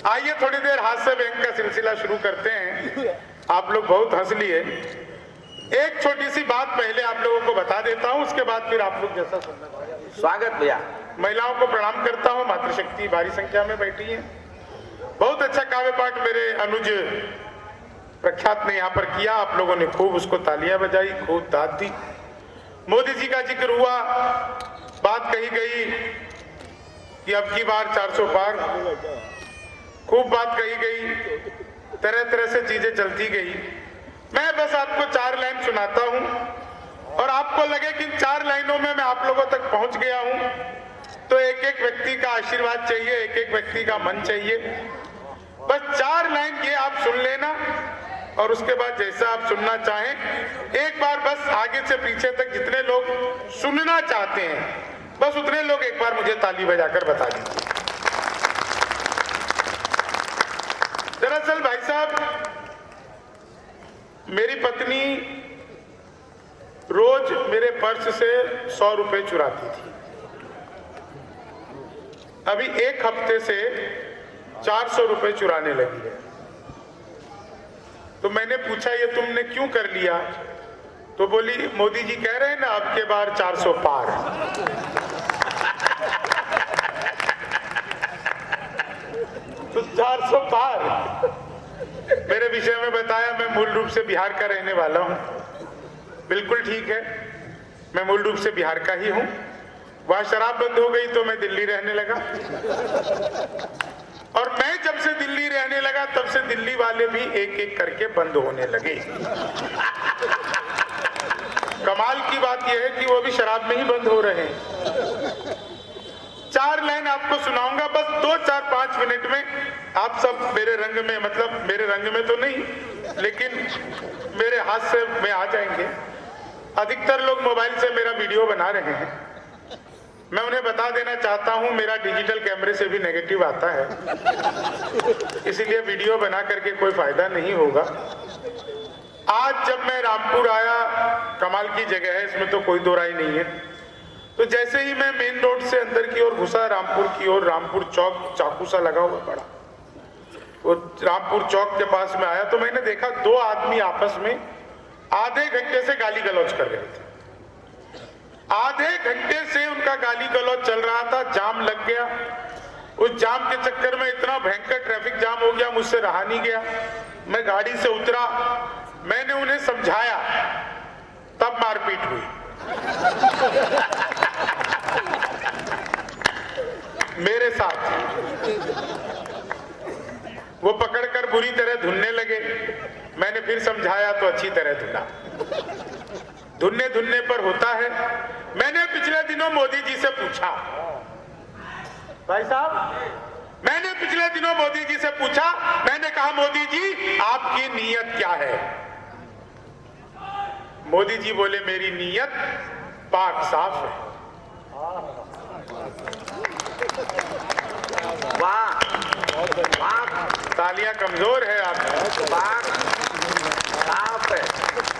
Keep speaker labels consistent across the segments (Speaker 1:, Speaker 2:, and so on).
Speaker 1: आइए थोड़ी देर हास्य व्यंग का सिलसिला शुरू करते हैं। आप लोग बहुत हंस लिए। एक छोटी सी बात पहले आप लोगों को बता देता हूँ, उसके बाद फिर आप लोग जैसा सुनना।
Speaker 2: स्वागत भैया।
Speaker 1: महिलाओं को प्रणाम करता हूँ, मातृशक्ति भारी संख्या में बैठी है। बहुत अच्छा काव्य पाठ मेरे अनुज प्रख्यात ने यहाँ पर किया। आप लोगों ने खूब उसको तालियां बजाई, खूब दाद दी। मोदी जी का जिक्र हुआ, बात कही गई कि अब की बार 400 पार, खूब बात कही गई, तरह तरह से चीजें चलती गई। मैं बस आपको 4 लाइन सुनाता हूं और आपको लगे कि 4 लाइनों में मैं आप लोगों तक पहुंच गया हूं, तो एक एक व्यक्ति का आशीर्वाद चाहिए, एक एक व्यक्ति का मन चाहिए। बस 4 लाइन ये आप सुन लेना और उसके बाद जैसा आप सुनना चाहें, एक बार बस आगे से पीछे तक जितने लोग सुनना चाहते हैं बस उतने लोग एक बार मुझे ताली बजाकर बता दीजिए। दरअसल भाई साहब, मेरी पत्नी रोज मेरे पर्स से 100 रुपए चुराती थी। अभी 1 हफ्ते से 400 रुपए चुराने लगी है। तो मैंने पूछा ये तुमने क्यों कर लिया? तो बोली मोदी जी कह रहे हैं ना अब के बार 400 पार। तो 400 पार मेरे विषय में बताया। मैं मूल रूप से बिहार का रहने वाला हूं। बिल्कुल ठीक है, मैं मूल रूप से बिहार का ही हूं। वहां शराब बंद हो गई तो मैं दिल्ली रहने लगा, और मैं जब से दिल्ली रहने लगा तब से दिल्ली वाले भी एक एक करके बंद होने लगे। कमाल की बात यह है कि वो भी शराब में ही बंद हो रहे हैं। 4 लाइन आपको सुनाऊंगा, बस 2-4-5 मिनट में आप सब मेरे रंग में, मतलब मेरे रंग में तो नहीं लेकिन मेरे हाथ से में आ जाएंगे। अधिकतर लोग मोबाइल से मेरा वीडियो बना रहे हैं। मैं उन्हें बता देना चाहता हूं मेरा डिजिटल कैमरे से भी नेगेटिव आता है, इसीलिए वीडियो बना करके कोई फायदा नहीं होगा। आज जब मैं रामपुर आया, कमाल की जगह है, इसमें तो कोई दो राय नहीं है। तो जैसे ही मैं मेन रोड से अंदर की ओर घुसा रामपुर की ओर, रामपुर चौक चाकू सा लगा हुआ पड़ा, वो रामपुर चौक के पास में आया तो मैंने देखा 2 आदमी आपस में आधे घंटे से गाली गलौज कर रहे थे। आधे घंटे से उनका गाली गलौज चल रहा था, जाम लग गया। उस जाम के चक्कर में इतना भयंकर ट्रैफिक जाम हो गया, मुझसे रहा नहीं गया। मैं गाड़ी से उतरा, मैंने उन्हें समझाया, तब मारपीट हुई। मेरे साथ वो पकड़कर बुरी तरह धुनने लगे। मैंने फिर समझाया तो अच्छी तरह धुना। धुनने धुनने पर होता है। मैंने पिछले दिनों मोदी जी से पूछा, भाई साहब मैंने पिछले दिनों मोदी जी से पूछा, मैंने कहा मोदी जी आपकी नीयत क्या है? मोदी जी बोले मेरी नीयत पाक साफ है।
Speaker 2: वाह वाह,
Speaker 1: तालियां कमजोर है आप।
Speaker 2: पाक साफ है।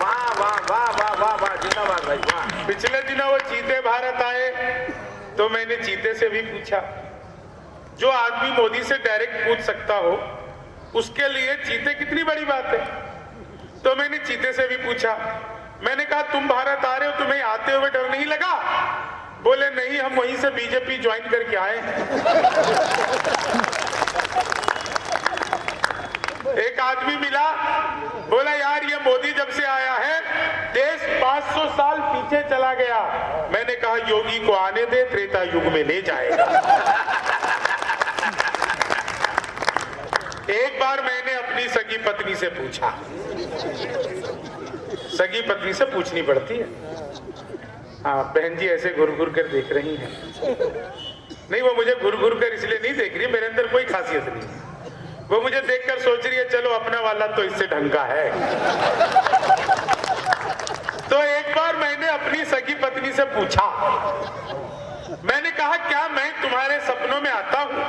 Speaker 2: वाह वाह वाह वाह वाह वाह, जिंदाबाद भाई वाह।
Speaker 1: पिछले दिनों वो चीते भारत आए तो मैंने चीते से भी पूछा। जो आदमी मोदी से डायरेक्ट पूछ सकता हो उसके लिए चीते कितनी बड़ी बात है। तो मैंने चीते से भी पूछा। मैंने कहा तुम भारत आ रहे हो, तुम्हें आते हुए डर नहीं लगा? बोले नहीं, हम वहीं से बीजेपी ज्वाइन करके आए। एक आदमी मिला, बोला यार ये मोदी जब से आया है देश 500 साल पीछे चला गया। मैंने कहा योगी को आने दे, त्रेता युग में ले जाएगा। एक बार मैंने अपनी सगी पत्नी से पूछा, सगी पत्नी से पूछनी पड़ती है। हाँ बहन जी ऐसे घुर घुर कर देख रही हैं। नहीं, वो मुझे घुर घुर कर इसलिए नहीं देख रही, मेरे अंदर कोई खासियत नहीं। वो मुझे देखकर सोच रही है चलो अपना वाला तो इससे ढंग का है। तो एक बार मैंने अपनी सगी पत्नी से पूछा, मैंने कहा क्या मैं तुम्हारे सपनों में आता हूं?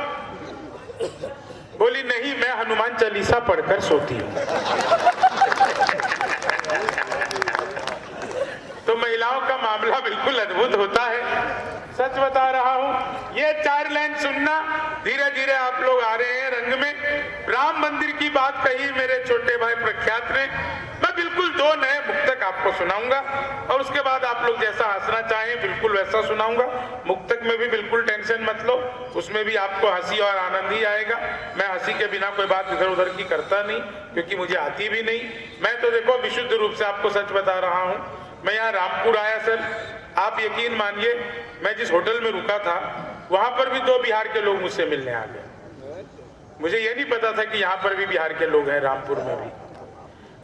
Speaker 1: बोली नहीं, मैं हनुमान चालीसा पढ़कर सोती हूँ। तो महिलाओं का मामला बिल्कुल अद्भुत होता है, सच बता रहा हूं। ये 4 लाइन सुनना, धीरे धीरे आप लोग आ रहे हैं रंग में। राम मंदिर की बात कही मेरे छोटे भाई प्रख्यात ने। मैं बिल्कुल 2 नए मुक्तक आपको सुनाऊंगा और उसके बाद आप लोग जैसा हंसना चाहें बिल्कुल वैसा सुनाऊंगा। मुक्तक में भी बिल्कुल टेंशन मत लो, उसमें भी आपको हंसी और आनंद ही आएगा। मैं हंसी के बिना कोई बात इधर उधर की करता नहीं, क्योंकि मुझे आती भी नहीं। मैं तो देखो विशुद्ध रूप से आपको सच बता रहा हूं। मैं यहाँ रामपुर आया सर, आप यकीन मानिए मैं जिस होटल में रुका था वहां पर भी 2 बिहार के लोग मुझसे मिलने आ गए। मुझे ये नहीं पता था कि यहाँ पर भी बिहार के लोग हैं, रामपुर में भी,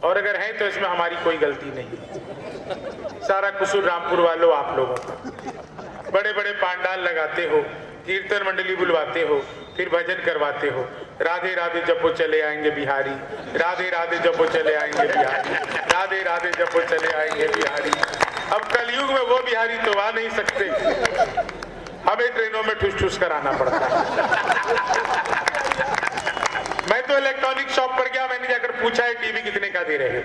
Speaker 1: और अगर हैं तो इसमें हमारी कोई गलती नहीं। सारा कसूर रामपुर वालों आप लोगों का। बड़े बड़े पांडाल लगाते हो, कीर्तन मंडली बुलवाते हो, फिर भजन करवाते हो, राधे राधे जपो चले आएंगे बिहारी, राधे राधे जपो चले आएंगे बिहारी, राधे राधे जपो चले आएंगे बिहारी। अब कलयुग में वो बिहारी तो आ नहीं सकते, हमें ट्रेनों में ठुस ठुस कराना पड़ता है। मैं तो इलेक्ट्रॉनिक शॉप पर गया, मैंने जाकर पूछा है टीवी कितने का दे रहे हो?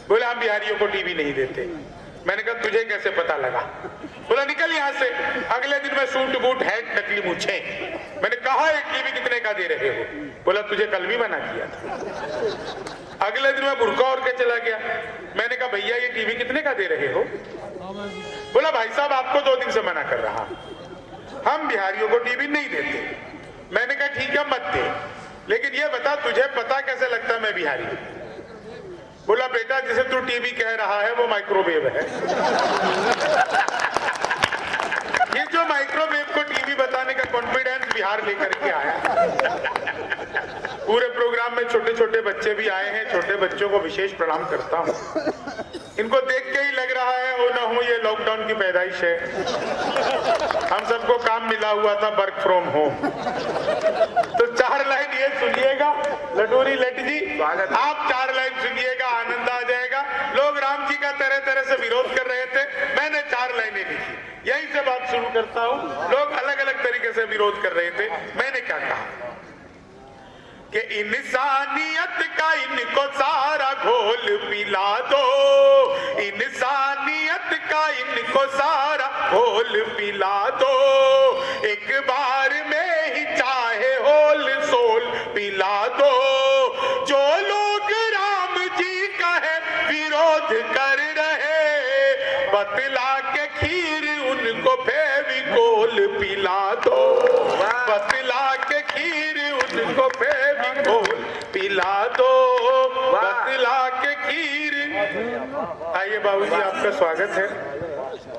Speaker 1: बोले हम बिहारियों को टीवी नहीं देते। मैंने कहा तुझे कैसे पता लगा? बोला निकल यहाँ से। अगले दिन मैं सूट बूट हैट नकली मूछे। मैंने कहा है टीवी कितने का दे रहे हो? बोला तुझे कल भी मना किया था। अगले दिन मैं बुर्का ओढ़ के चला गया। मैंने कहा भैया ये टीवी कितने का दे रहे हो? बोला भाई साहब आपको 2 दिन से मना कर रहा, हम बिहारियों को टीवी नहीं देते। मैंने कहा ठीक है मत दे, लेकिन ये बता तुझे पता कैसे लगता मैं बिहारी? बोला बेटा जिसे तू टीवी कह रहा है वो माइक्रोवेव है। ये जो माइक्रोवेव को टीवी बताने का कॉन्फिडेंस बिहार लेकर के आया। पूरे प्रोग्राम में छोटे छोटे बच्चे भी आए हैं, छोटे बच्चों को विशेष प्रणाम करता हूँ। इनको देख के ही लग रहा है हो ना हो ये लॉकडाउन की पैदाइश है। हम सबको काम मिला हुआ था वर्क फ्रॉम होम। तो 4 लाइन ये सुनिएगा लटोरी लट जी, आप 4 लाइन सुनिएगा, आनंद आ जाएगा। लोग राम जी का तरह तरह से विरोध कर रहे थे, मैंने 4 लाइनें लिखी। यहीं से बात शुरू करता हूँ। लोग अलग अलग तरीके से विरोध कर रहे थे, मैंने क्या कहा कि इंसानियत का इनको सारा घोल पिला दो, इंसानियत का इनको सारा घोल पिला दो, एक बार में ही चाहे होल सोल पिला दो। जो लोग राम जी का है विरोध कर रहे, बतला के खीर उनको फेविकोल पिला दो, बतला के खीर उनको फेविकोल पिला दो, बतला के खीर। आइए बाबूजी आपका स्वागत है।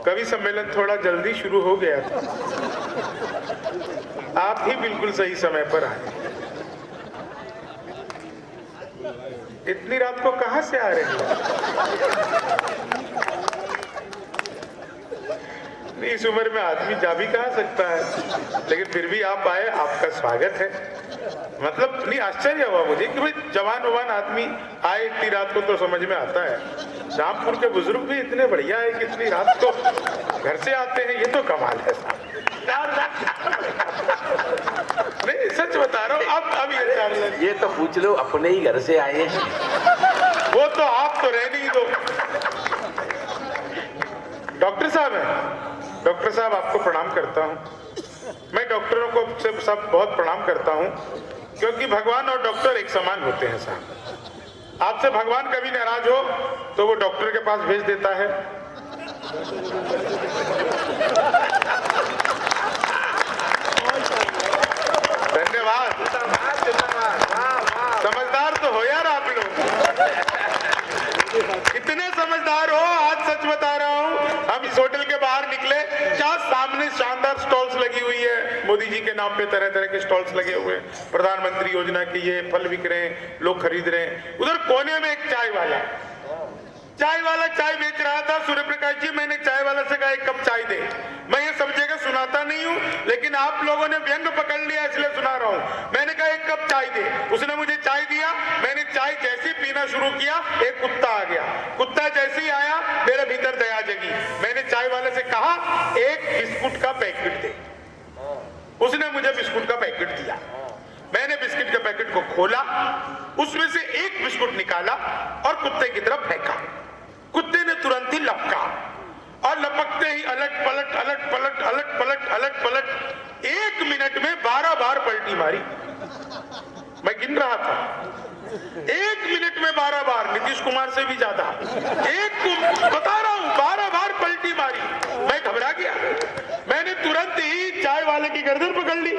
Speaker 1: कवि सम्मेलन थोड़ा जल्दी शुरू हो गया था, आप ही बिल्कुल सही समय पर आए। इतनी रात को कहां से आ रहे हैं? इस उम्र में आदमी जा भी कहा सकता है, लेकिन फिर भी आप आए, आपका स्वागत है। मतलब नहीं आश्चर्य हुआ मुझे कि भाई जवान उवान आदमी आए इतनी रात को, तो समझ में आता है। रामपुर के बुजुर्ग भी इतने बढ़िया है कि इतनी रात को घर से आते हैं, ये तो कमाल है साहब। नहीं सच बता रहा हूँ। अब ये 4 लाइन
Speaker 2: ये तो पूछ लो, अपने ही घर से आए हैं।
Speaker 1: वो तो आप तो रहने ही दो। डॉक्टर साहब हैं, डॉक्टर साहब आपको प्रणाम करता हूँ। मैं डॉक्टरों को सब बहुत प्रणाम करता हूँ, क्योंकि भगवान और डॉक्टर एक समान होते हैं साहब। आपसे भगवान कभी नाराज हो तो वो डॉक्टर के पास भेज देता है। धन्यवाद, समझदार तो हो यार आप लोग। कितने समझदार हो। आज सच बता रहा हूँ, हम इस होटल के बाहर निकले, क्या सामने शानदार स्टॉल्स लगी हुई है, मोदी जी के नाम पे तरह तरह के स्टॉल्स लगे हुए हैं, प्रधानमंत्री योजना के ये फल बिक रहे हैं, लोग खरीद रहे हैं। उधर कोने में एक चाय वाला चाय बेच रहा था। सूर्य प्रकाश जी, मैंने चाय वाला से कहा 1 कप चाय दे। मैं ये सब जगह सुनाता नहीं हूँ, लेकिन आप लोगों ने व्यंग पकड़ लिया इसलिए सुना रहा हूँ। मैंने कहा 1 कप चाय दे, उसने मुझे चाय दिया। मैंने चाय जैसे पीना शुरू किया, एक कुत्ता आ गया। कुत्ता जैसे ही आया, मेरे भीतर दया जगी। मैंने चाय वाले से कहा 1 बिस्कुट का पैकेट दे। उसने मुझे बिस्कुट का पैकेट दिया। मैंने बिस्किट के पैकेट को खोला, उसमें से 1 बिस्कुट निकाला और कुत्ते की तरफ फेंका। कुत्ते ने तुरंत ही लपका और लपकते ही अलट पलट 1 मिनट में 12 बार पलटी मारी। मैं गिन रहा रहा था। 1 मिनट में 12 बार, नीतीश कुमार से भी ज्यादा। बता रहा हूं 12 बार पलटी मारी। मैं घबरा गया। मैंने तुरंत ही चाय वाले की गर्दन पकड़ ली।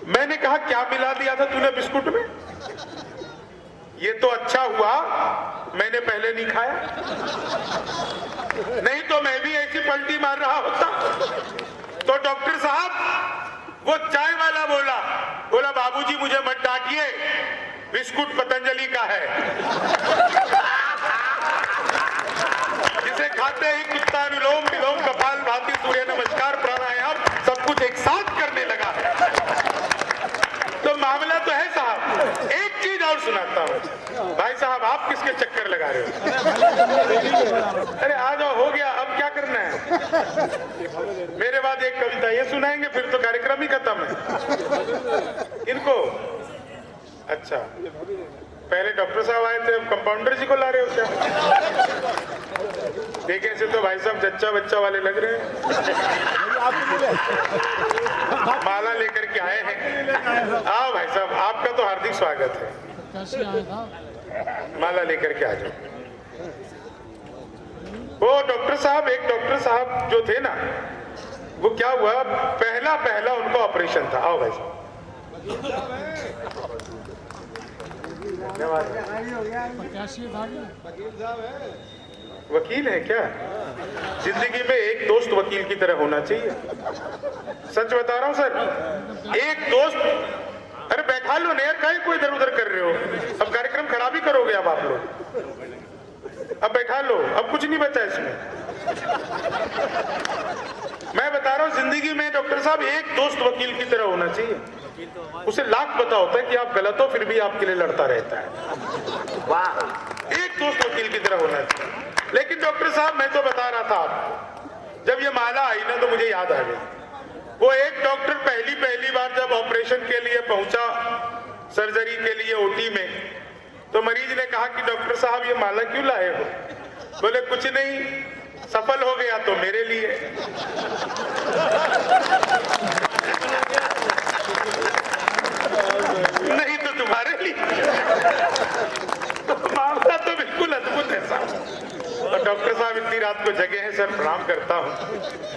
Speaker 1: मैंने कहा क्या मिला दिया था तूने बिस्कुट में? ये तो अच्छा हुआ मैंने पहले नहीं खाया, नहीं तो मैं भी ऐसी पलटी मार रहा होता। तो डॉक्टर साहब वो चाय वाला बोला बाबूजी मुझे मत डांटिए, बिस्कुट पतंजलि का है, जिसे खाते ही कुत्ता अनुलोम विलोम कपाल भाती सूर्य नमस्कार प्राणायाम सब कुछ एक साथ करने लगा है। तो मामला तो है साहब। एक चीज और सुनाता हूँ भाई साहब, आप किसके चक्कर लगा रहे हो? अरे आ जाओ, हो गया, अब क्या करना है? मेरे बाद एक कविता ये सुनाएंगे, फिर तो कार्यक्रम ही खत्म है। इनको अच्छा पहले डॉक्टर साहब आए थे, अब कंपाउंडर जी को ला रहे हो क्या? देखने से तो भाई साहब जच्चा बच्चा वाले लग रहे हैं। माला लेकर के आए हैं। आओ भाई साहब, आपका तो हार्दिक स्वागत है। माला लेकर के आ जाओ। वो डॉक्टर साहब, एक डॉक्टर साहब जो थे ना, वो क्या हुआ, पहला उनको ऑपरेशन था। आओ भाई साहब। वकील है क्या? जिंदगी में एक दोस्त वकील की तरह होना चाहिए। सच बता रहा हूं सर, एक दोस्त। अरे बैठा लो ना यार, काहे को इधर उधर कर रहे हो? अब कार्यक्रम खराब ही करोगे अब आप लोग। अब बैठा लो, अब कुछ नहीं बचा इसमें। मैं बता रहा हूं जिंदगी में डॉक्टर साहब एक दोस्त वकील की तरह होना चाहिए। उसे लाख पता होता है कि आप गलत हो, फिर भी आपके लिए लड़ता रहता है। वाह, एक दोस्त वकील की तरह होना चाहिए। लेकिन डॉक्टर साहब मैं तो बता रहा था आपको, जब ये माला आई ना तो मुझे याद आ गया। वो एक डॉक्टर पहली बार जब ऑपरेशन के लिए पहुंचा, सर्जरी के लिए ओटी में, तो मरीज ने कहा कि डॉक्टर साहब ये माला क्यों लाए हो? बोले कुछ नहीं, सफल हो गया तो मेरे लिए। नहीं तो तुम्हारे लिए। तो मामला तो बिल्कुल अद्भुत है साहब। और डॉक्टर साहब इतनी रात को जगे हैं सर, प्रणाम करता हूँ।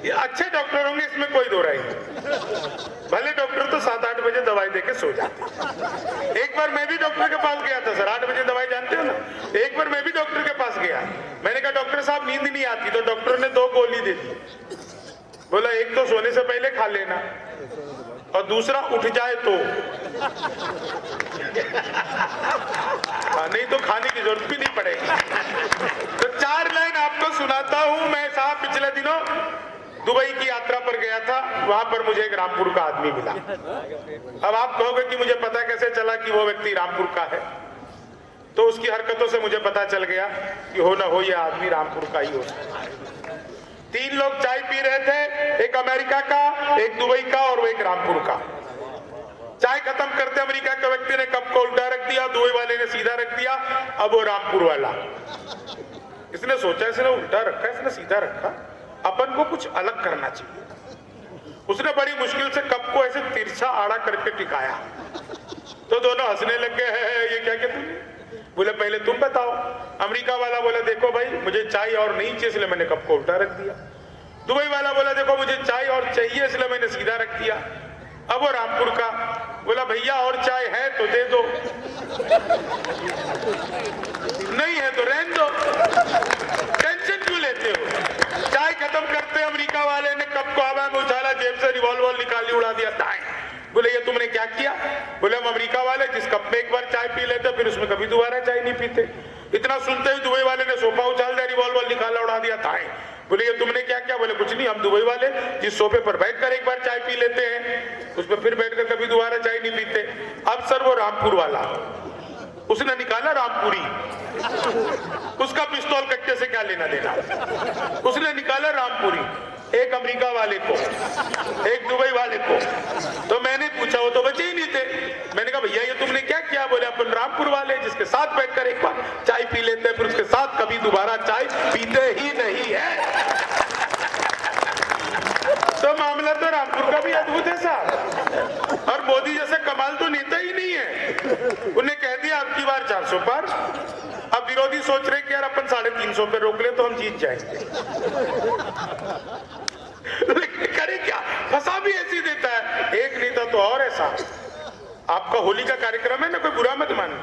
Speaker 1: ये अच्छे डॉक्टर होंगे, इसमें कोई दो राय नहीं। भले डॉक्टर तो 7-8 बजे दवाई देके सो जाते। एक बार मैं भी डॉक्टर के पास गया था सर, 8 बजे दवाई जानते हो ना। एक बार मैं भी डॉक्टर के पास गया, मैंने कहा डॉक्टर साहब नींद नहीं आती, तो डॉक्टर ने 2 गोली दे दी। बोला एक तो सोने से पहले खा लेना, और दूसरा उठ जाए तो। नहीं तो खाने की जरूरत भी नहीं पड़ेगी। तो 4 लाइन आपको सुनाता हूं मैं साहब। पिछले दिनों दुबई की यात्रा पर गया था, वहां पर मुझे एक रामपुर का आदमी मिला। अब आप कहोगे कि मुझे पता कैसे चला कि वो व्यक्ति रामपुर का है? तो उसकी हरकतों से मुझे पता चल गया कि हो ना हो ये आदमी रामपुर का ही हो सकता है। 3 लोग चाय पी रहे थे, एक अमेरिका का, एक दुबई का और वो एक रामपुर का। चाय खत्म करते अमेरिका के व्यक्ति ने कप को उल्टा रख दिया, दुबई वाले ने सीधा रख दिया। अब वो रामपुर वाला, इसने सोचा इसने उल्टा रखा, इसने सीधा रखा, अपन को कुछ अलग करना चाहिए। उसने बड़ी मुश्किल से कप को ऐसे तिरछा आड़ा करके टिकाया, तो दोनों हंसने लग गए। है ये क्या कहते तुमने? बोले पहले तुम बताओ। अमेरिका वाला बोला देखो भाई मुझे चाय और नहीं चाहिए इसलिए मैंने कप को उल्टा रख दिया। दुबई वाला बोला देखो मुझे चाय और चाहिए इसलिए मैंने सीधा रख दिया। अब वो रामपुर का बोला भैया और चाय है तो दे दो, नहीं है तो रहने दो, टेंशन क्यों लेते हो? चाय खत्म करते अमेरिका वाले ने कप को हवा में उछाला, जेब से रिवॉल्वर निकाली, उड़ा दिया। टाइम। बोले ये तुमने क्या किया? बोले हम अमेरिका वाले जिस कप में एक बार चाय पी लेते फिर उसमें कभी दोबारा चाय नहीं पीते। इतना सुनते ही दुबई वाले ने सोफा उछाल दिया, रिवॉल्वर निकाला, उड़ा दिया। टाइम। बोले ये तुमने क्या किया? बोले कुछ नहीं, हम दुबई वाले जिस सोफे पर बैठकर एक बार चाय पी लेते हैं उस पर फिर बैठकर कभी दोबारा चाय नहीं पीते। अब सर वो रामपुर वाला, उसने निकाला रामपुरी, उसका पिस्तौल कट्टे से क्या लेना देना। उसने निकाला रामपुरी, एक अमेरिका वाले को, एक दुबई वाले को। तो मैंने पूछा, वो तो बचे ही नहीं थे। मैंने कहा भैया ये तुमने क्या किया? बोले अपन रामपुर वाले जिसके साथ बैठकर एक बार चाय पी लेते हैं फिर उसके साथ कभी दोबारा चाय पीते ही नहीं है। तो मामला तो रामपुर का भी अद्भुत है साहब। और मोदी जैसे कमाल तो नेता ही नहीं है। उन्हें कह दिया अब की बार 400 पार। अब विरोधी सोच रहे कि यार अपन 350 पे रोक ले तो हम जीत जाएंगे। लेकिन करे क्या, फंसा भी ऐसी देता है। एक नेता तो और ऐसा, आपका होली का कार्यक्रम है ना, कोई बुरा मत मानो,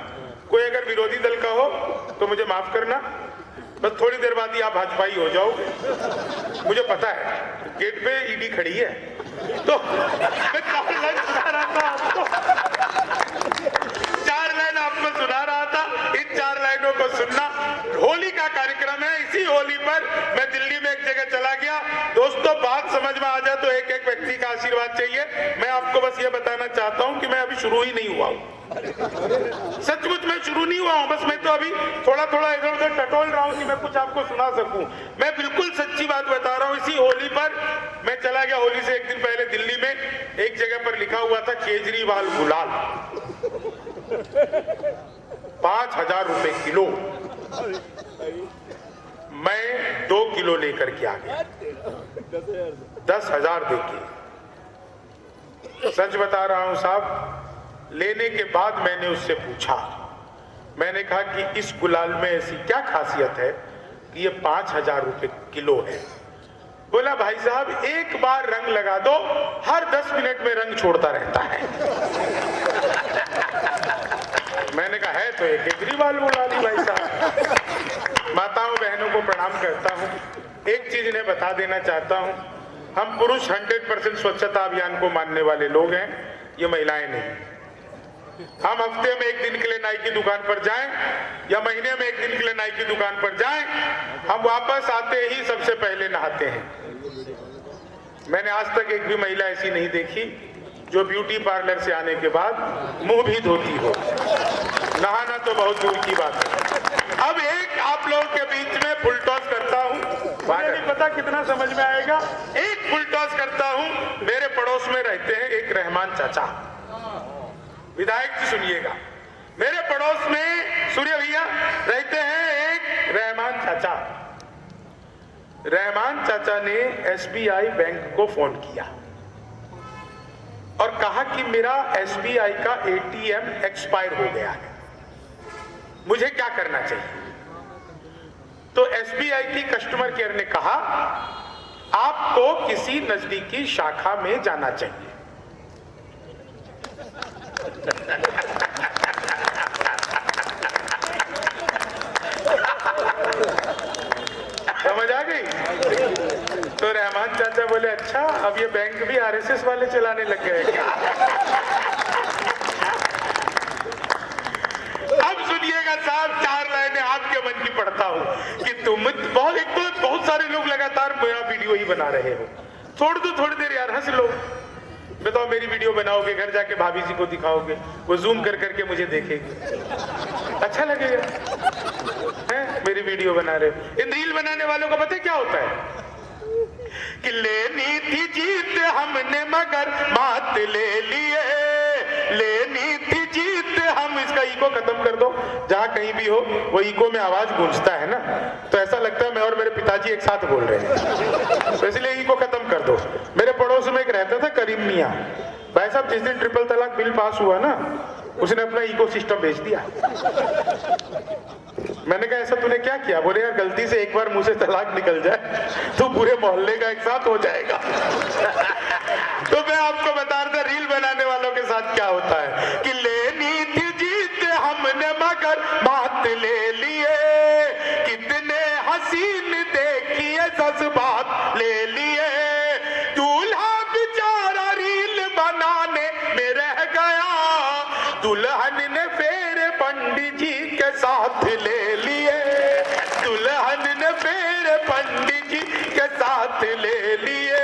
Speaker 1: कोई अगर विरोधी दल का हो तो मुझे माफ करना, बस थोड़ी देर बाद ही आप भाजपाई हो जाओगे। मुझे पता है गेट पे ईडी खड़ी है, तो मैं 4 लाइन सुना रहा था आपको, 4 लाइन आपको सुना रहा था। इन 4 लाइनों को सुनना। होली का कार्यक्रम है, इसी होली पर मैं दिल्ली में एक जगह चला गया। दोस्तों बात समझ में आ जाए तो एक एक व्यक्ति का आशीर्वाद चाहिए। मैं आपको बस ये बताना चाहता हूं कि मैं अभी शुरू ही नहीं हुआ हूं, सचमुच मैं शुरू नहीं हुआ हूं। बस मैं तो अभी थोड़ा थोड़ा इधर उधर टटोल रहा हूं कि मैं कुछ आपको सुना सकूं। मैं बिल्कुल सच्ची बात बता रहा हूं। इसी होली पर मैं चला गया, होली से एक दिन पहले दिल्ली में एक जगह पर लिखा हुआ था केजरीवाल गुलाल, 5000 रुपए किलो। मैं 2 किलो लेकर के आ गया, 10,000 देके। सच बता रहा हूं साहब, लेने के बाद मैंने उससे पूछा, मैंने कहा कि इस गुलाल में ऐसी क्या खासियत है कि ये 5000 रुपए किलो है। बोला भाई साहब एक बार रंग लगा दो, हर 10 मिनट में रंग छोड़ता रहता है। मैंने कहा है तो एक केजरीवाल गुलाल ही भाई साहब। माताओं बहनों को प्रणाम करता हूं। एक चीज इन्हें बता देना चाहता हूं, हम पुरुष 100% स्वच्छता अभियान को मानने वाले लोग हैं, ये महिलाएं नहीं। हम हफ्ते में एक दिन के लिए नाई की दुकान पर जाएं या महीने में एक दिन के लिए नाई की दुकान पर जाएं, हम वापस आते ही सबसे पहले नहाते हैं। मैंने आज तक एक भी महिला ऐसी नहीं देखी जो ब्यूटी पार्लर से आने के बाद मुंह भी धोती हो। नहाना तो बहुत दूर की बात है। अब एक आप लोगों के बीच में फुल टॉस करता हूं, मुझे नहीं पता कितना समझ में आएगा। एक फुल टॉस करता हूं। मेरे पड़ोस में रहते हैं एक रहमान चाचा, विधायक जी सुनिएगा, मेरे पड़ोस में सूर्य भैया रहते हैं एक रहमान चाचा। रहमान चाचा ने SBI बैंक को फोन किया और कहा कि मेरा SBI का ATM एक्सपायर हो गया है, मुझे क्या करना चाहिए। तो SBI की कस्टमर केयर ने कहा आपको किसी नजदीकी शाखा में जाना चाहिए। समझ आ गई। तो रहमान चाचा बोले अच्छा अब ये बैंक भी RSS वाले चलाने लग गए क्या। अब सुनिएगा साहब, 4 लाइनें आपके मन की पढ़ता हूं कि तुम बहुत सारे लोग लगातार मेरा वीडियो ही बना रहे हो, छोड़ दो थोड़ी देर यार, हंस लो। बताओ मेरी वीडियो बनाओगे, घर जाके भाभी जी को दिखाओगे, वो जूम कर करके मुझे देखेगी, अच्छा लगेगा है मेरी वीडियो बना रहे हो। इन रील बनाने वालों को पता है क्या होता है कि लेनी थी जीत हमने मगर मात ले लिए, लेनी थी जीत हम। इसका इको खत्म कर दो, जहां कहीं भी हो वो इको में आवाज गूंजता है ना, तो ऐसा लगता है मैं और मेरे पिताजी एक साथ बोल रहे हैं, तो इसलिए इको खत्म कर दो। मेरे पड़ोस में एक रहता था करीम मियां भाई साहब, जिस दिन ट्रिपल तलाक बिल पास हुआ ना, उसने अपना इको सिस्टम बेच दिया। मैंने कहा ऐसा तूने क्या किया। बोले यार गलती से एक बार मुंह से तलाक निकल जाए तो पूरे मोहल्ले का एक साथ हो जाएगा। तो मैं आपको बता रहा था रील बनाने वालों के साथ क्या होता है कि लेनी थी जीत हमने मगर मात ले लिए, कितने हसीन देखिए जज्बात ले लिए, दूल्हा बेचारा रील बनाने में रह गया, दुल्हन ने फेरे पंडित जी के साथ ले लिए, दुल्हन ने फेरे पंडित जी के साथ ले लिए।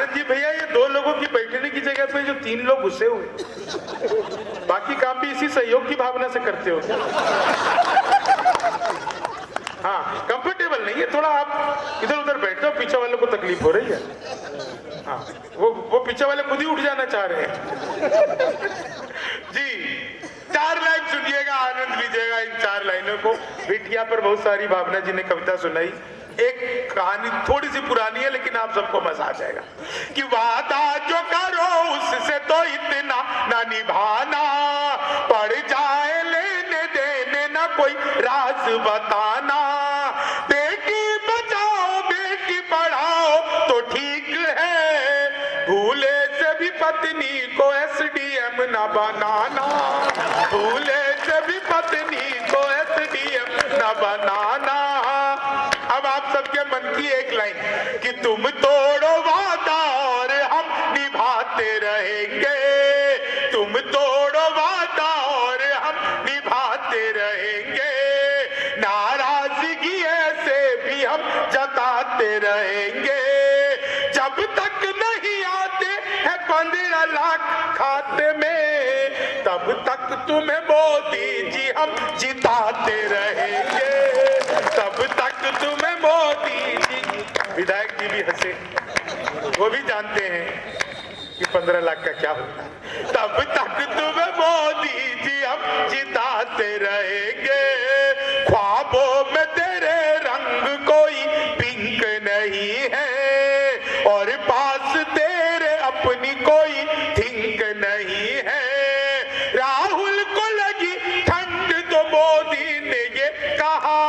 Speaker 1: जी भैया ये 2 लोगों की बैठने की जगह पे जो 3 लोग घुसे हुए, बाकी काम भी इसी सहयोग की भावना से करते हो। हाँ कंफर्टेबल नहीं है, थोड़ा आप इधर उधर बैठ जाओ, पीछे वालों को तकलीफ हो रही है। हाँ वो पीछे वाले खुद ही उठ जाना चाह रहे हैं। जी 4 लाइन सुनिएगा, आनंद लीजिएगा इन 4 लाइनों को। बिटिया पर बहुत सारी भावना जी ने कविता सुनाई। एक कहानी थोड़ी सी पुरानी है लेकिन आप सबको मजा आ जाएगा कि वादा जो करो उससे तो इतना ना निभाना, पड़ जाए लेने देने ना कोई राज बताना, बेटी बचाओ बेटी पढ़ाओ तो ठीक है, भूले से भी पत्नी को एसडीएम ना बनाना, भूले से भी पत्नी को एसडीएम ना बनाना। अब आप सबके मन की एक लाइन कि तुम तोड़ो वादा और हम निभाते रहेंगे, तुम तोड़ो वादा और हम निभाते रहेंगे, नाराजगी ऐसे भी हम जताते रहेंगे, जब तक नहीं आते हैं 15 लाख खाते में, तब तक तुम्हें मोदी जी हम जिताते रहेंगे, तब तक तुम्हें मोदी जी। विधायक जी भी हंसे, वो भी जानते हैं कि 15 लाख का क्या होता है। तब तक तुम्हें मोदी जी हम जिताते रहेंगे, ख्वाबों में तेरे रंग कोई पिंक नहीं है, और पास तेरे अपनी कोई थिंक नहीं है, राहुल को लगी ठंड तो मोदी ने ये कहा,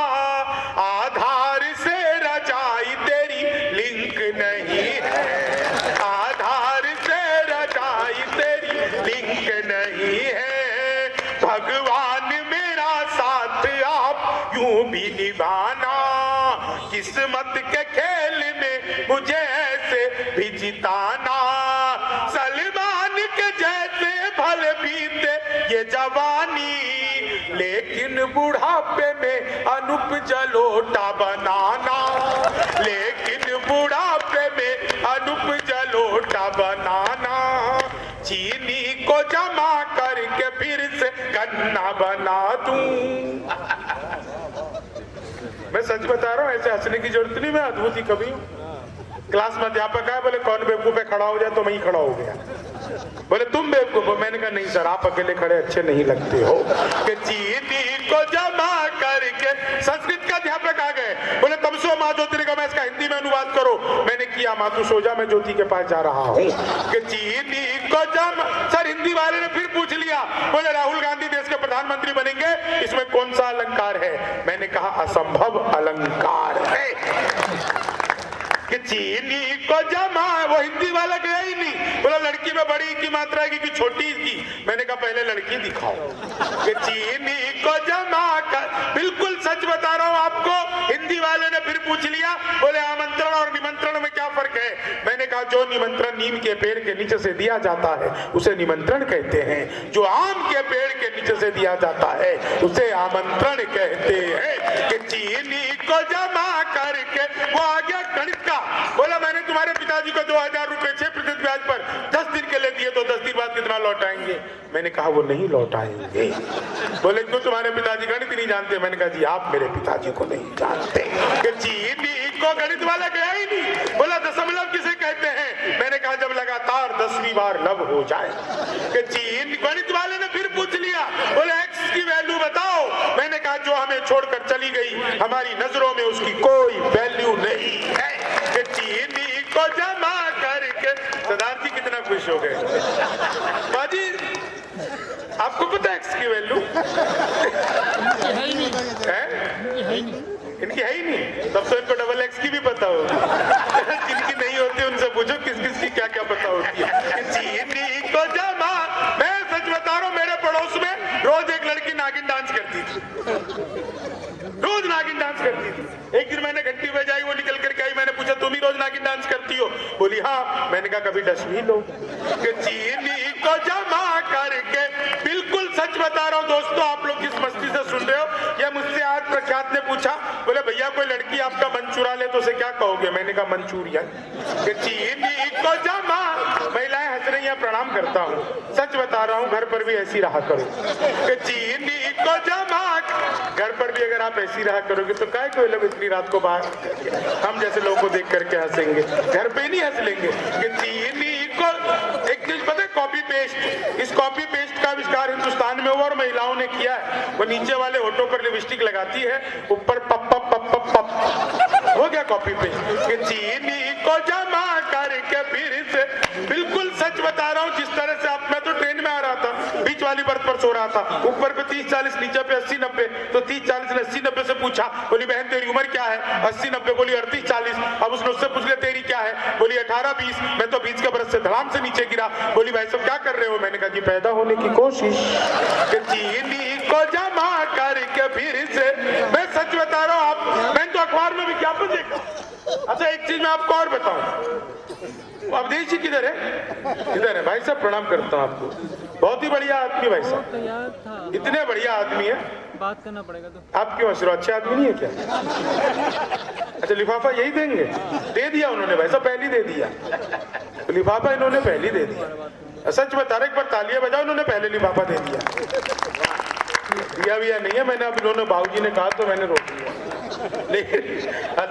Speaker 1: आधार से रजाई तेरी लिंक नहीं है, आधार से रजाई तेरी लिंक नहीं है, भगवान मेरा साथ आप यूं भी निभाना, किस्मत के खेल में मुझे ऐसे भी जिताना, सलमान के जैसे भले बीते ये जवानी, लेकिन बुढ़ापे में अनूप जलोटा बनाना, लेकिन बुढ़ापे में अनूप जलोटा बनाना, चीनी को जमा करके फिर से गन्ना बना दूं। मैं सच बता रहा हूँ, ऐसे हंसने की जरूरत नहीं, मैं अद्भुत ही कवि हूँ। क्लास में अध्यापक आया, बोले कौन बेवकूफ पे खड़ा हो जाए, तो मैं ही खड़ा हो गया। बोले तुम बेवकूफ हो, मैंने कहा नहीं सर, आप अकेले खड़े अच्छे नहीं लगते हो। कि चीनी को जमा करके, संस्कृत का अध्यापक आ गए, बोले तब सो माँ ज्योति ने कहा मैं इसका हिंदी में अनुवाद करो, मैंने किया, माँ तू सो जा, मैं ज्योति के पास जा रहा हूँ। कि चीनी को जमा, सर हिंदी वाले ने फिर पूछ लिया, बोले राहुल गांधी देश के प्रधानमंत्री बनेंगे, इसमें कौन सा अलंकार है? मैंने कहा असंभव अलंकार है। कि चीनी को जमा, वो हिंदी वाला गया ही नहीं, बोला लड़की में बड़ी की मात्रा है कि छोटी की, मैंने कहा पहले लड़की दिखाओ। कि चीनी को जमा कर, बिल्कुल सच बता रहा हूँ आपको, हिंदी वाले ने फिर पूछ लिया, बोले आमंत्रण और निमंत्रण में क्या फर्क है? मैंने कहा जो निमंत्रण नीम के पेड़ के नीचे से दिया जाता है उसे निमंत्रण कहते हैं, जो आम के पेड़ के नीचे से दिया जाता है उसे आमंत्रण कहते हैं। कि चीनी को जमा करके, वो आ गया गणित का, बोला मैंने तुम्हारे पिताजी को 2000 रुपए 6% ब्याज पर 10 दिन के लिए दिए, तो 10 दिन बाद कितना लौटाएंगे? मैंने कहा वो नहीं लौटाएंगे। बोले क्यों, तुम्हारे पिताजी गणित नहीं जानते? मैंने कहा जी आप मेरे पिताजी को नहीं जानते। कि चीनी को गणित वाला गया ही नहीं, बोला दशमलव किसे कहते हैं? मैंने कहा जब लगातार 10वीं बार लव हो जाए। कि चीन गणित वाले ने फिर पूछ लिया, बोले एक्स की वैल्यू बताओ। मैंने कहा जो हमें छोड़कर चली गई, हमारी नजरों में उसकी कोई वैल्यू नहीं है। कि चीनी को जमा करके, सरदार जी कितना खुश हो गए। बाजी आपको पता है एक्स की वैल्यू है? इनकी है ही नहीं, तब तो इनको डबल एक्स की भी पता होगी। जिनकी नहीं होती उनसे पूछो किस किस की क्या क्या पता होती है। चीनी को जमा, मैं सच बता रहा हूँ, मेरे पड़ोस में रोज एक लड़की नागिन डांस करती थी, रोज नागिन डांस करती थी। एक दिन मैंने घंटी बजाई, वो निकल करके आई, मैंने पूछा तुम ही रोज नागिन डांस करती हो? बोली हाँ। मैंने कहा कभी डस भी लो। कि चीनी को जमा करके, बिल्कुल सच बता रहा हूँ दोस्तों, आप लोग किस मस्ती से सुन रहे हो? या मुझसे आज प्रख्यात ने पूछा, बोले भैया कोई लड़की आपका मन चुरा ले तो उसे क्या कहोगे? मैंने कहा मंचूरियन। कि चीनी को जमा, महिलाएं हंस रही हैं, प्रणाम करता हूँ, सच बता रहा हूँ, घर पर भी ऐसी रहा करो। कि चीनी को जमा, घर पर भी अगर आप ऐसी रहा करोगे तो काय कोई लोग इतनी रात को बाहर हम जैसे लोगों को देख करके हंसेंगे, घर पे नहीं हंस लेंगे। कि चीनी को, एक चीज पता है, कॉपी पेस्ट, इस कॉपी पेस्ट का आविष्कार हिंदुस्तान में हुआ और महिलाओं ने किया है। वो नीचे वाले होठों पर लिपस्टिक लगाती है, ऊपर पप पप पप पप पप हो गया कॉपी पे कि चीनी को जमा करके फिर से, बिल्कुल सच बता रहा हूँ। जिस तरह से आप, मैं तो ट्रेन में आ रहा था, बीच वाली बर्थ पर सो रहा था, ऊपर पे 30-40, नीचे पे 80-90, तो 30-40 ने 80-90 से पूछा, बोली बहन तेरी उम्र क्या है? 80-90 बोली 38-40। अब उसने उससे पूछ लिया तेरी क्या है? बोली 18-20। मैं तो 20 के बरस से धड़ाम से नीचे गिरा। बोली भाई साहब क्या कर रहे हो? मैंने कहा जी पैदा होने की कोशिश। चीनी को जमा करके फिर से, मैं सच बता रहा हूँ। आप, मैंने तो अखबार में विज्ञापन देखा। अच्छा एक चीज मैं आपको और बताऊं, अवधेश जी किधर है? किधर है भाई साहब? प्रणाम करता हूँ आपको, बहुत ही बढ़िया आदमी भाई साहब, इतने बढ़िया आदमी है,
Speaker 3: बात करना पड़ेगा। तो
Speaker 1: आप क्यों हंस रहे हो? अच्छे आदमी नहीं है क्या? अच्छा लिफाफा यही देंगे? दे दिया उन्होंने भाई साहब, पहले दे दिया लिफाफा, इन्होंने पहले दे दिया। सच बता रहे, एक बार तालियां बजाओ, उन्होंने पहले लिफाफा दे दिया। दिया भी या नहीं है मैंने, अब इन्होंने बाबूजी ने कहा तो मैंने रोक लिया।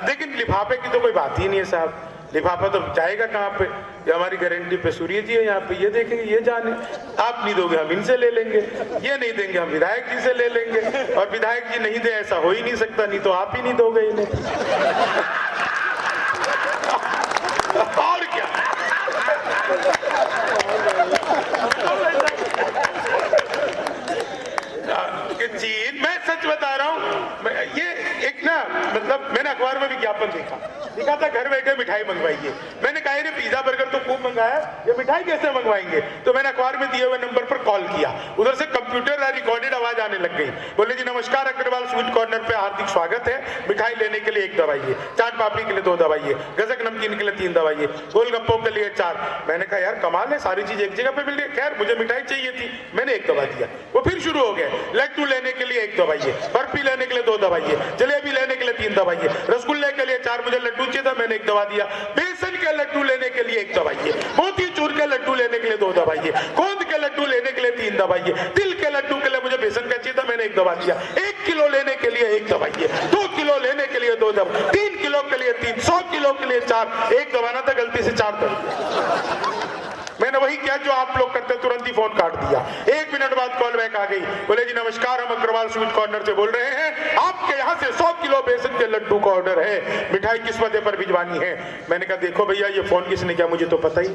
Speaker 1: लेकिन लिफाफे की तो कोई बात ही नहीं है साहब। लिफाफा तो जाएगा कहाँ पे? ये हमारी गारंटी पे सूर्य जी है यहाँ पे, ये देखेंगे, ये जाने। आप नहीं दोगे हम इनसे ले लेंगे, ये नहीं देंगे हम विधायक जी से ले लेंगे, और विधायक जी नहीं दे ऐसा हो ही नहीं सकता, नहीं तो आप ही नहीं दोगे इन्हें। और क्या? चीन, मैं सच बता रहा हूँ, ये एक ना, मतलब मैंने अखबार में विज्ञापन लिखा था घर बैठे मिठाई मंगवाइए। मैंने कहा रे पिज्जा बर्गर तो खूब मंगाया, ये मिठाई कैसे मंगवाएंगे? तो मैंने अखबार में दिए हुए नंबर पर कॉल किया, उधर से कंप्यूटर रिकॉर्डेड आवाज आने लग गई। बोले जी नमस्कार, अग्रवाल स्वीट कॉर्नर पे हार्दिक स्वागत है, मिठाई लेने के लिए 1 दवाइए, चाट पापड़ी के लिए 2 दवाइए, गजक नमकीन के लिए 3 दवाइए, गोलगप्पों के लिए 4। मैंने कहा यार कमाल है, सारी चीज एक जगह पे मिल रही है। खैर मुझे मिठाई चाहिए थी, मैंने 1 दवा दिया। वो फिर शुरू हो गए, लड्डू लेने के लिए 1 दवाइए, बर्फी लेने के लिए 2 दवाइए, जलेबी लेने के लिए 3 दवाइए, रसगुल्ले के लिए 4, मुझे लड्डू चाहिए था, मैंने 1 दवा दिया। बेसन के लड्डू लेने के लिए 1 दवाइए, मोतीचूर के लड्डू लेने के लिए 2 दवाइए, गोंद के लड्डू लेने के लिए 3 दवाइए, तिल के लड्डू के लिए मुझे बेसन का चाहिए था, मैंने 1 दवा दिया। 1 किलो लेने के लिए 1 दवाइए, 2 किलो लेने के लिए 2 दवा, 3 किलो के लिए 3, 100 किलो के लिए 4। 1 दवाना था, गलती से 4 दवा। मैंने वही किया जो आप लोग करते, तुरंत ही फोन काट दिया। 1 मिनट बाद कॉल बैक आ गई, बोले जी नमस्कार, हम अग्रवाल स्वीट कॉर्नर से बोल रहे हैं, आपके यहाँ से 100 किलो बेसन के लड्डू का ऑर्डर है, मिठाई किस पते पर भिजवानी है? मैंने कहा देखो भैया ये फोन किसने किया मुझे तो पता ही।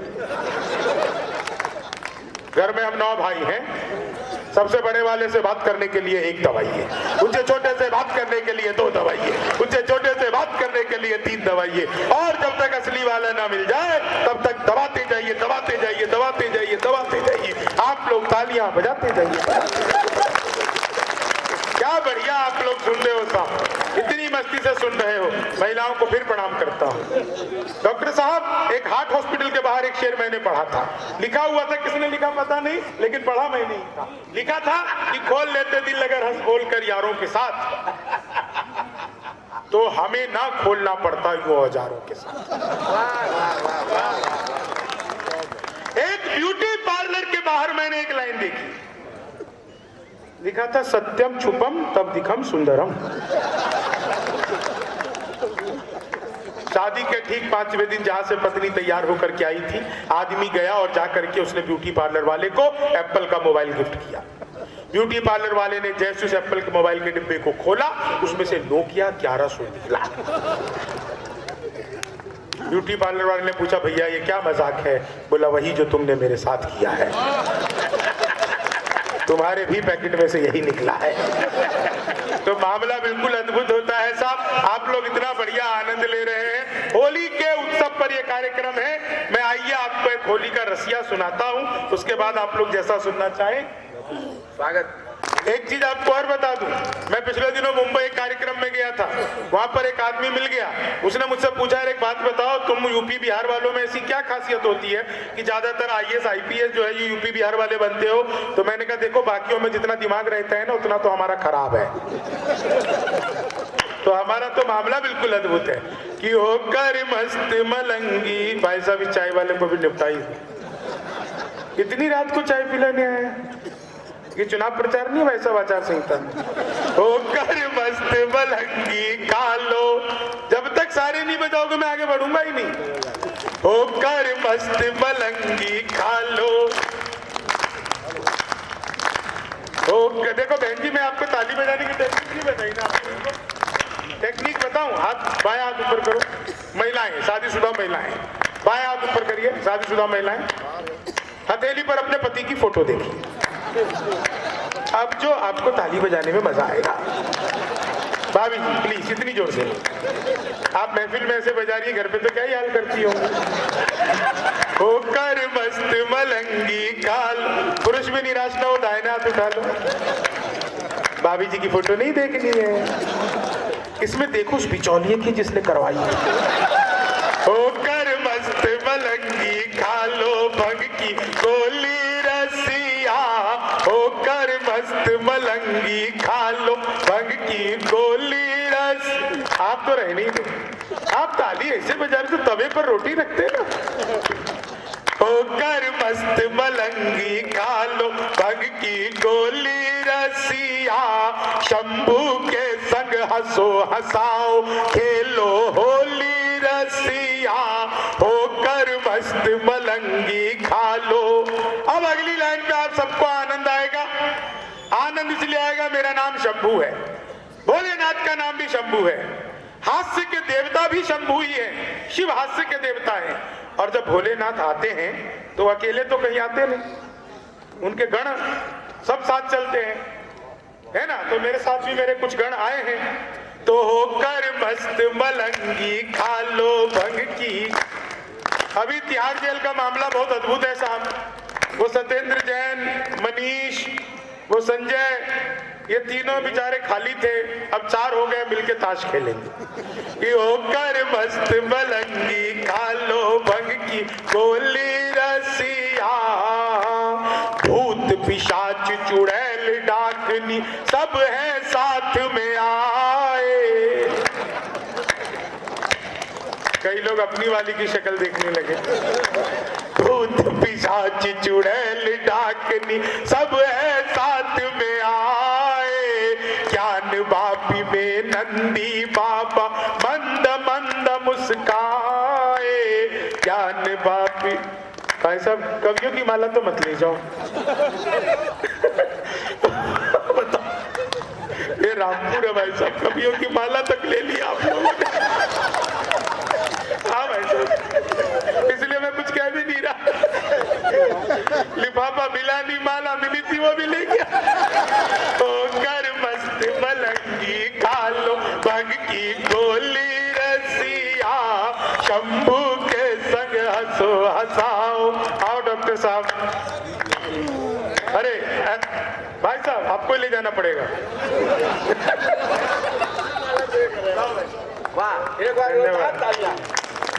Speaker 1: घर में हम 9 भाई हैं, सबसे बड़े वाले से बात करने के लिए 1 दवाइए, उनसे छोटे से बात करने के लिए 2 दवाइए, उनसे छोटे से बात करने के लिए 3 दवाइए, और जब तक असली वाला ना मिल जाए तब तक दबाते जाइए, दबाते जाइए, दबाते जाइए, दबाते जाइए। आप लोग तालियां बजाते जाइए। क्या बढ़िया आप लोग सुन रहे हो साहब, इतनी मस्ती से सुन रहे हो। महिलाओं को फिर प्रणाम करता हूँ। डॉक्टर साहब, एक हार्ट हॉस्पिटल के बाहर एक शेर मैंने पढ़ा था, लिखा हुआ था, किसने लिखा पता नहीं, लेकिन पढ़ा मैंने ही था। लिखा था कि खोल लेते दिल अगर हंस बोल कर यारों के साथ, तो हमें ना खोलना पड़ता वो औजारों के साथ। एक ब्यूटी पार्लर के बाहर मैंने एक लाइन देखी, लिखा था सत्यम छुपम तब दिखम सुंदरम। शादी के ठीक 5वें दिन जहां से पत्नी तैयार होकर के आई थी, आदमी गया और जाकर के उसने ब्यूटी पार्लर वाले को एप्पल का मोबाइल गिफ्ट किया। ब्यूटी पार्लर वाले ने जैसे उस एप्पल के मोबाइल के डिब्बे को खोला, उसमें से नोकिया 1100 निकला। ब्यूटी पार्लर वाले ने पूछा भैया ये क्या मजाक है? बोला वही जो तुमने मेरे साथ किया है, तुम्हारे भी पैकेट में से यही निकला है। तो मामला बिल्कुल अद्भुत होता है साहब। आप लोग इतना बढ़िया आनंद ले रहे हैं, होली के उत्सव पर ये कार्यक्रम है। मैं आइए आपको एक होली का रसिया सुनाता हूँ, उसके बाद आप लोग जैसा सुनना चाहें स्वागत। एक चीज आपको और बता दूं, मैं पिछले दिनों मुंबई एक कार्यक्रम में गया था, वहां पर एक आदमी मिल गया, उसने मुझसे पूछा एक बात बताओ, तुम यूपी बिहार वालों में ऐसी क्या खासियत होती है कि ज्यादातर IAS IPS जो है ये यूपी बिहार वाले बनते हो? तो मैंने कहा देखो बाकियों में जितना दिमाग रहता है ना उतना तो हमारा खराब है। तो हमारा तो मामला बिल्कुल अद्भुत है कि होकर मस्त मलंगी। भाई साहब इस चाय वाले को भी निपटाई, इतनी रात को चाय पिलाने आए, ये चुनाव प्रचार नहीं वैसा आचार संहिता। होकर मस्त मलंगी खा लो, जब तक सारे नहीं बजाओगे मैं आगे बढ़ूंगा ही नहीं। होकर मस्त मलंगी खा लो। तो देखो बहन जी, मैं आपको ताली बजाने की टेक्निक नहीं बताई ना, टेक्निक बताऊं? हाथ, बायां हाथ ऊपर करो, महिलाएं, शादीशुदा महिलाएं, बायां हाथ ऊपर करिए, शादीशुदा महिलाएं, हथेली पर अपने पति की फोटो देखिए। अब जो आपको ताली बजाने में मजा आएगा। भाभी जी प्लीज इतनी जोर से, आप महफिल में ऐसे बजा रही है, घर पे तो क्या ही हाल करती होंगी। होकर मस्त मलंगी काल, पुरुष भी निराश ना हो, दाहिने हाथ उठा लो। भाभी जी की फोटो नहीं देखनी है, इसमें देखो उस बिचौलिए की जिसने करवाई है। होकर मस्त मलंगी खा लो भंग की गोली रसिया, होकर मस्त मलंगी खा लो भंग की गोली रस। आप तो रह नहीं दे, आप ताली ऐसे बजा रहे तो तवे पर रोटी रखते ना। होकर मस्त मलंगी खा लो भंग की गोली रसिया, शंभू के संग हंसो हंसाओ खेलो होली रसिया, होकर मस्त मलंगी खा लो। अब अगली लाइन पे आप सबको आनंद आएगा। आनंद इसलिए आएगा, मेरा नाम शंभू है, भोलेनाथ का नाम भी शंभू है, हास्य के देवता भी शंभू ही है, शिव हास्य के देवता है। और जब भोलेनाथ आते हैं तो अकेले तो कहीं आते नहीं, उनके गण सब साथ चलते हैं, है ना। तो मेरे साथ भी मेरे कुछ गण आए हैं। तो होकर मस्त मलंगी खा लो भंग की। अभी तिहाड़ जेल का मामला बहुत अद्भुत है साहब। वो सत्येंद्र जैन, मनीष, वो संजय, ये तीनों बेचारे खाली थे, अब 4 हो गए, मिलके ताश खेलेंगे। कि होकर मस्त मलंगी खा लो भंग की गोली रसिया, भूत पिशाच चुड़ैल डाकनी सब है साथ में आए। कई लोग अपनी वाली की शक्ल देखने लगे। भूत पिशाच चुड़ैल डाकनी सब है साथ में आए, ज्ञान बापी में नंदी बाबा मंद मंद मुस्काए। ज्ञान बापी, भाई साहब कवियों की माला तो मत ले जाओ। बताओ, ये रामपुर है भाई साहब, कवियों की माला तक ले लिया आप लोगों ने। हाँ भाई साहब, इसलिए मैं कुछ कह भी नहीं रहा। लिफाफा मिला नहीं, माला मिली थी वो भी ले गया। होकर मस्त मलंगी खा लो भंग की गोली रसिया, शंभू के संग हंसो हंसाओ। आओ डॉक्टर साहब। अरे भाई साहब आपको ले जाना पड़ेगा।
Speaker 2: वाह, एक बार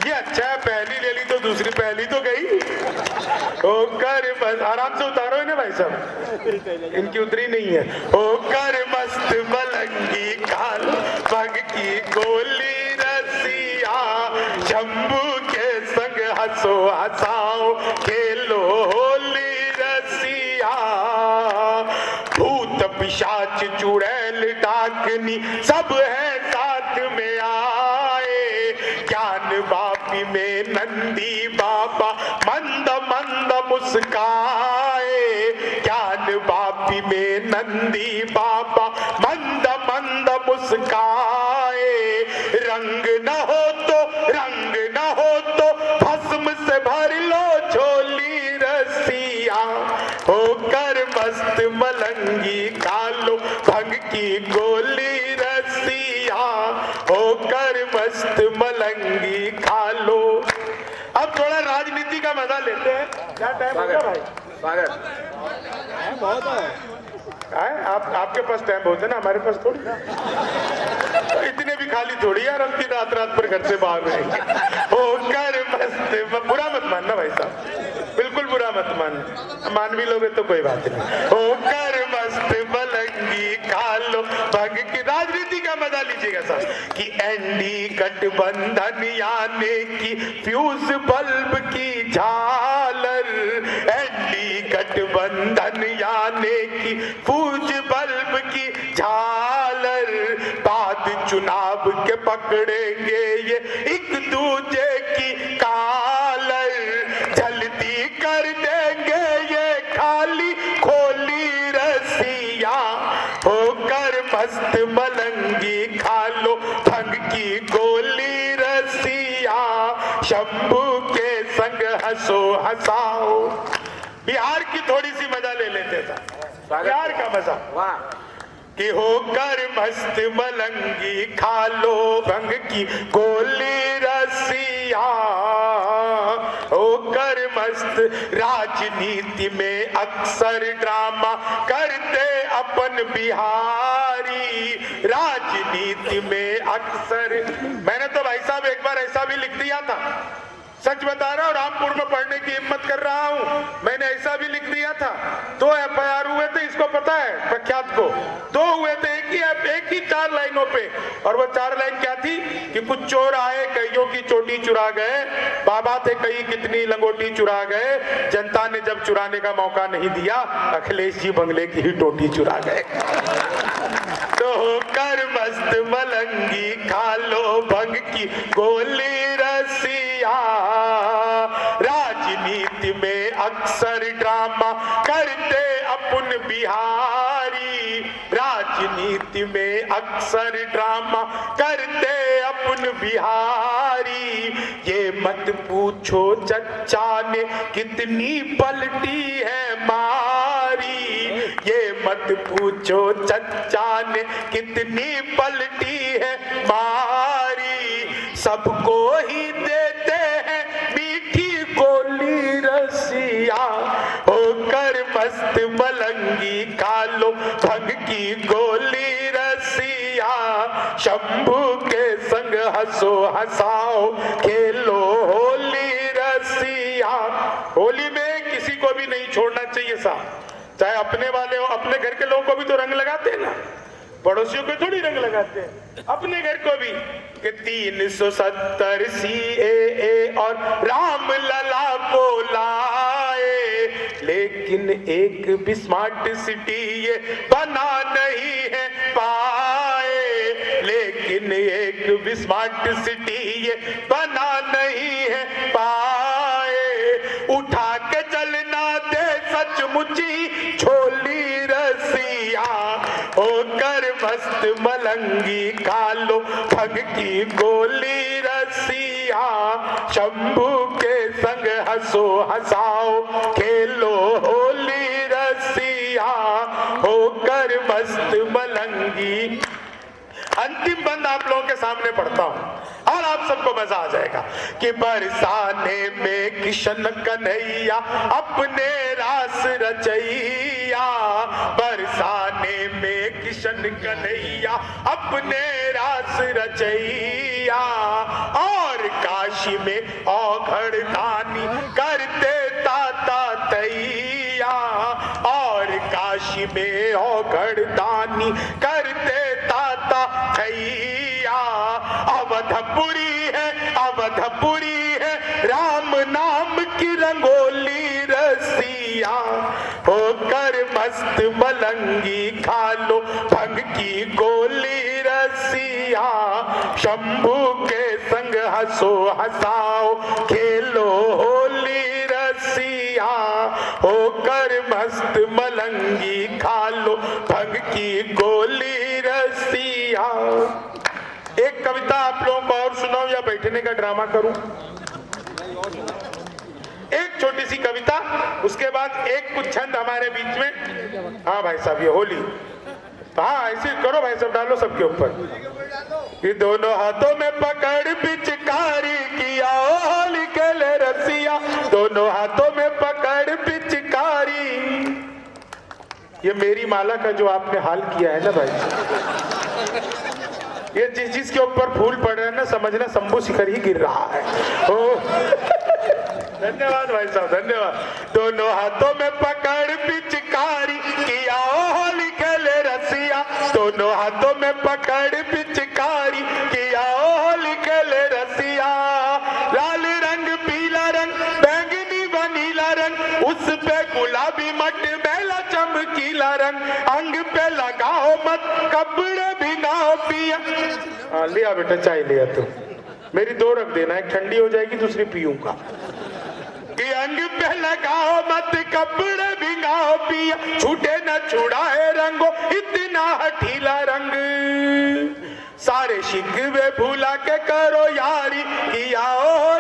Speaker 1: ये अच्छा है, पहली ले ली तो दूसरी पहली तो गई। होकर बस आराम से उतारो है ना भाई साहब, इनकी उतरी नहीं है। होकर मस्त मलंगी खा लो भंग की गोली रसिया, शंभू के संग हंसो हंसाओ खेलो होली रसिया, भूत पिशाच चुड़ैल डाकनी सब है साथ में आए, ज्ञान बापी में नंदी बाबा मंद मंद मुस्काए। ज्ञान बापी में नंदी बाबा मंद मंद मुस्काए, रंग न हो तो भस्म से भर लो झोली रसिया, होकर मस्त मलंगी खा लो भंग की गोली रसिया, होकर मस्त मलंगी खा लो। अब थोड़ा राजनीति का मजा लेते हैं। क्या टाइम हो गया भाई?
Speaker 2: स्वागत
Speaker 3: बहुत है।
Speaker 1: आपके पास टाइम बहुत है ना, हमारे पास थोड़ी ना। तो इतने भी खाली थोड़ी यार, हम रात पर घर से बाहर रहेंगे। होकर मस्त, बुरा मत मानना भाई साहब, बिल्कुल बुरा मत मानना, मान भी लोगे तो कोई बात नहीं। होकर मस्त मलंगी खा लो भंग की। राजनीति का मजा लीजिएगा साहब कि एनडी गठबंधन यानी की फ्यूज बल्ब की झालर, एनडी गठबंधन यानी की फ्यूज बल्ब की झालर, बाद चुनाव के पकड़ेंगे ये एक दूजे की कालर, जल्दी कर देंगे ये खाली खोली रसिया, होकर मस्त मलंगी खा लो भंग की गोली रसिया, शंभू के संग हंसो हंसाओ। बिहार की थोड़ी सी मजा ले लेते था, बिहार का मजा।
Speaker 2: वाह
Speaker 1: कि होकर मस्त मलंगी खा लो भंग की गोली रसिया, होकर मस्त राजनीति में अक्सर ड्रामा करते अपन बिहारी, राजनीति में अक्सर। मैंने तो भाई साहब एक बार ऐसा भी लिख दिया था, सच बता रहा हूं, रामपुर में पढ़ने की हिम्मत कर रहा हूं, मैंने ऐसा भी लिख दिया था। 2 FIR हुए थे, इसको पता है प्रख्यात को, 2 हुए थे एक ही 4 लाइनों पे, और वो 4 लाइन क्या थी कि कुछ चोर आए कईयों की चोटी चुरा गए, बाबा थे कई कितनी लंगोटी चुरा गए, जनता ने जब चुराने का मौका नहीं दिया अखिलेश जी बंगले की ही टोटी चुरा गए। तो होकर मस्त मलंगी खा लो भंग की गोली रसिया, राजनीति में अक्सर ड्रामा करते अपन बिहारी, राजनीति में अक्सर ड्रामा करते अपन बिहारी। ये मत पूछो चच्चा ने कितनी पलटी है मारी, ये मत पूछो चच्चा ने कितनी पलटी है मारी, सबको ही देते हैं मीठी गोली रसिया, होकर मस्त मलंगी खा लो भंग की गोली रसिया, शंभू के संग हंसो हंसाओ खेलो होली रसिया। होली में किसी को भी नहीं छोड़ना चाहिए साहब, चाहे अपने वाले हो, अपने घर के लोगों को भी तो रंग लगाते हैं ना, पड़ोसियों को थोड़ी रंग लगाते हैं, अपने घर को भी। कि 370 CAA और राम लला को लाए, लेकिन एक भी स्मार्ट सिटी ये बना नहीं है पाए, लेकिन एक भी स्मार्ट सिटी ये बना नहीं है पाए, उठा के चलना दे सचमुची झोली रसिया, होकर मस्त मलंगी खा लो भंग की गोली रसिया, शंभू के संग हंसो हंसाओ खेलो होली रसिया, होकर मस्त मलंगी। अंतिम बंद आप लोगों के सामने पढ़ता हूं और आप सबको मजा आ जाएगा कि बरसाने में किशन कन्हैया अपने रास रचैया, बरसाने में किशन कन्हैया अपने रास रचैया, और काशी में औघड़ दानी करते ताता तैया, और काशी में औघड़ दानी करते ताता थैया, अवधपुरी है राम नाम की रंगोली रसिया, होकर मस्त मलंगी खा लो भंग की गोली रसिया, शंभू के संग हंसो हंसाओ खेलो होली रसिया, होकर मस्त मलंगी खा लो भंग की गोली रसिया। एक कविता आप लोगों को और सुनाऊं या बैठने का ड्रामा करूं? एक छोटी सी कविता, उसके बाद एक कुछ छंद हमारे बीच में। हाँ भाई साहब ये होली, हाँ ऐसे करो भाई साहब, डालो सबके ऊपर कि दोनों हाथों में पकड़ पिचकारी किया होली के ले रसिया, दोनों हाथों में पकड़ पिचकारी। ये मेरी माला का जो आपने हाल किया है ना भाई, ये जिसके ऊपर फूल पड़ रहे हैं ना, समझना शंभू शिखर ही गिर रहा है। ओ धन्यवाद भाई साहब, धन्यवाद। दोनों हाथों में पकड़ पिचकारी किया होली खेले रसिया, दोनों हाथों में पकड़ पिचकारी किया होली खेले रसिया, लाल रंग पीला रंग बैंगनी वनीला रंग, उस पे गुलाबी मटमैला चमकीला रंग, अंग पे लगाओ मत कपड़े भिगाओ पिया। हाँ लिया बेटा, चाय लिया तू, मेरी 2 रख देना, एक ठंडी हो जाएगी दूसरी पीऊंगा। कि अंग पे लगाओ मत कपड़े भिगाओ पिया, छूटे न छुड़ाए रंगो इतना शिकवे भूला के करो यारी, किया ओ